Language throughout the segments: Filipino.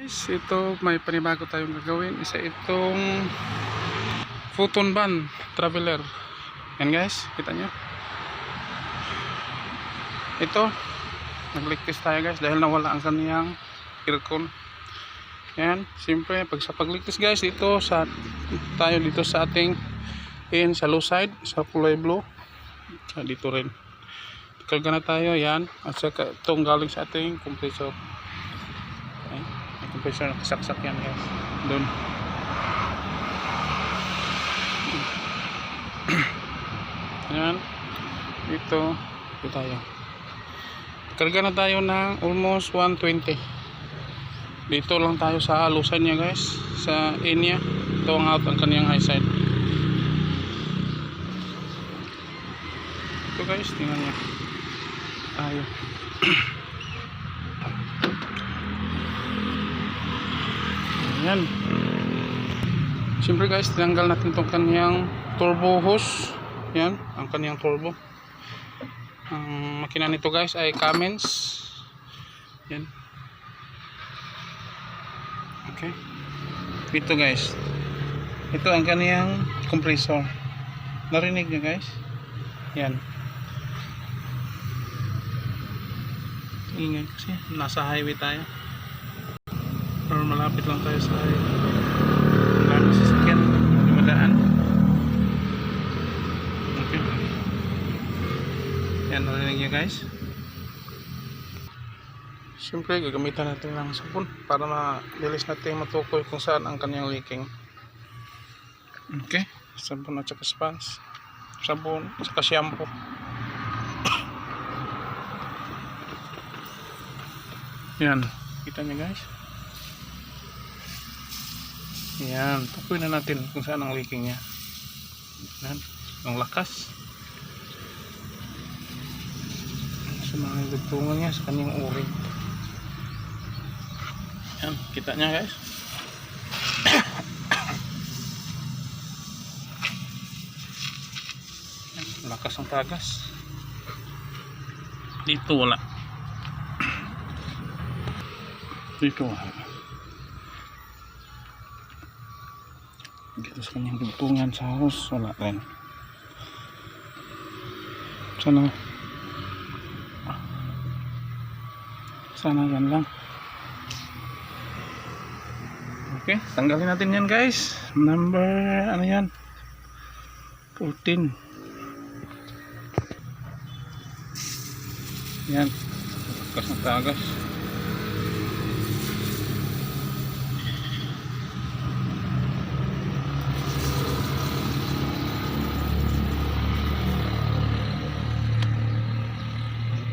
Ito may panibago tayong gagawin. Isa itong futon van traveler. Yan guys, kita nyo. Ito, nagligtis tayo guys dahil nawala ang kaniyang aircon. Yan, siyempre pag sa pagligtis guys, ito sa tayo dito sa ating sa low side, sa kulay blue. Dito rin. Karga na tayo yan. At saka itong galing sa ating compressor. Okay. May compressor nakasaksak yan guys. Doon. Yan. Dito tayo. Karga na tayo ng almost 120. Dito lang tayo sa alusan niya guys. Sa in niya. Ito ang out ang kaniyang high side. Ito guys, tingnan niya. Ayun. Ayan. Siyempre guys, tinanggal natin itong kaniyang turbo hose. Yan, ang kaniyang turbo. Ang makina nito guys ay Cummins. Yan. Okay. Ito guys. Ito ang kaniyang compressor. Narinig niyo guys? Yan. Ingay kasi nasa highway tayo. Pero malapit lang tayo sa highway. Marami sasakyan, dumadaan. Okay. Yan, narinig nyo guys. Siyempre gagamitan natin ng sabon para mabilis natin matukoy kung saan ang kanyang leaking. Okay, sabon at saka sponge, sabon at saka shampoo. Yan, kita nyo guys. Yan, tukoy na natin kung saan ang leaking nya. Yan, ang lakas sa mga dugtungan nya sa kanyang o-ring. Yan, kita nya guys. Yan, lakas ang tagas. Dito wala. Dito sa kanyang dugtungan sa hose wala rin. Sana yan lang. Okay, tanggalin natin yan guys. Number ano yan, 14. Yan, lakas ng tagas.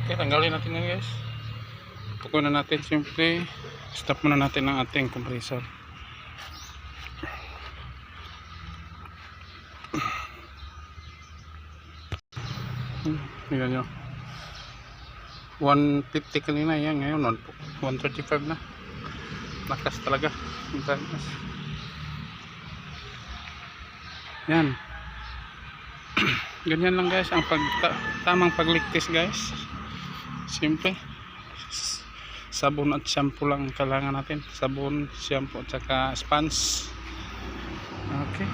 Okay, tanggalin natin yan guys. Tukoy na natin, siyempre stop muna natin ang ating compressor. Tingnan nyo, 150 kanina yan, ngayon 135 na. Lakas talaga. Yan. Ganyan lang guys ang tamang pagligtis guys. Siyempre sabon at shampoo lang kailangan natin. Sabon, shampoo at saka sponge. Okay.